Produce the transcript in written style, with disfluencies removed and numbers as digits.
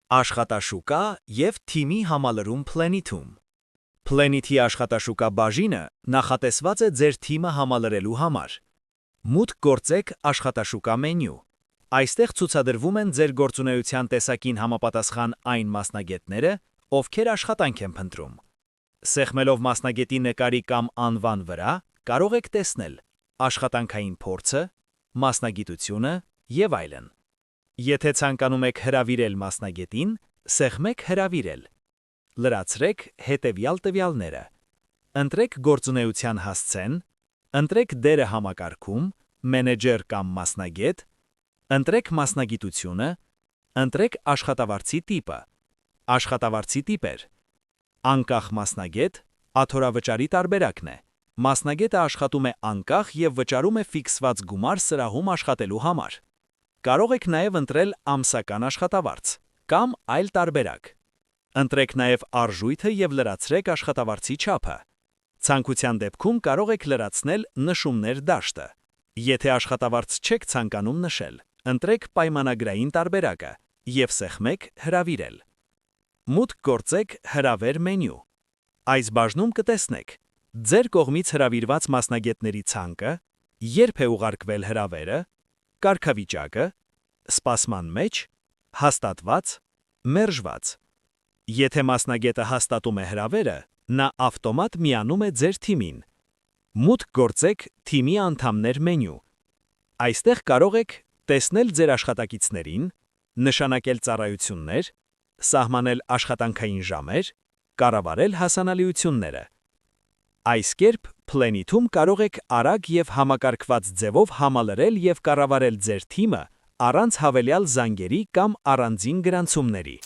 Աշխատաշուկա և թիմի համալրում Planety-ում։ Planety-ի աշխատաշուկա բաժինը նախատեսված է ձեր թիմը համալրելու համար։ Մուտք գործեք աշխատաշուկա մենյու։ Այստեղ ցուցադրվում են ձեր գործունեության տեսակին համապատասխան այն մասնագետները, ովքեր աշխատանք են փնտրում։ Սեղմելով մասնագետի նկարի կամ անվան վրա, կարող եք տեսնել աշխատանքային փորձը, մասնագիտությունը և այլն։ Եթե ցանկանում եք հրավիրել մասնագետին, սեղմեք «Հրավիրել»։ Լրացրեք հետևյալ տվյալները. ընտրեք գործունեության հասցեն, ընտրեք դերը համակարգում, մենեջեր կամ մասնագետ, ընտրեք մասնագիտությունը, ընտրեք աշխատավարձի տիպը, աշխատավարձի տիպեր, անկախ մասնագետ, աթոռավճարի տարբերակն է, մասնագետը աշխատում է անկախ և վճարում է ֆիքսված գումար սրահում աշխատելու համար։ Կարող եք նաև ընտրել ամսական աշխատավարձ կամ այլ տարբերակ։ Ընտրեք նաև արժույթը և լրացրեք աշխատավարձի չափը։ Ցանկության դեպքում կարող եք լրացնել նշումներ դաշտը։ Եթե աշխատավարձ չեք ցանկանում նշել, ընտրեք պայմանագրային տարբերակը և սեղմեք «Հրավիրել»։ Մուտք գործեք «Հրավեր» մենյու։ Այս բաժնում կտեսնեք ձեր կողմից հրավիրված մասնագետների ցանկը, երբ է ուղարկվել հրավերը, կարգավիճակը, սպասման մեջ, հաստատված, մերժված։ Եթե մասնագետը հաստատում է հրավերը, նա ավտոմատ միանում է ձեր թիմին։ Մուտք գործեք «Թիմի անդամներ» մենյու։ Այստեղ կարող եք տեսնել ձեր աշխատակիցներին, նշանակել ծառայություններ, սահմանել աշխատանքային ժամեր, կառավարել հասանելիությունները։ Այս կերպ Planety-ում կարող եք արագ և համակարգված ձևով համալրել և կառավարել ձեր թիմը առանց հավելյալ զանգերի կամ առանձին գրանցումների։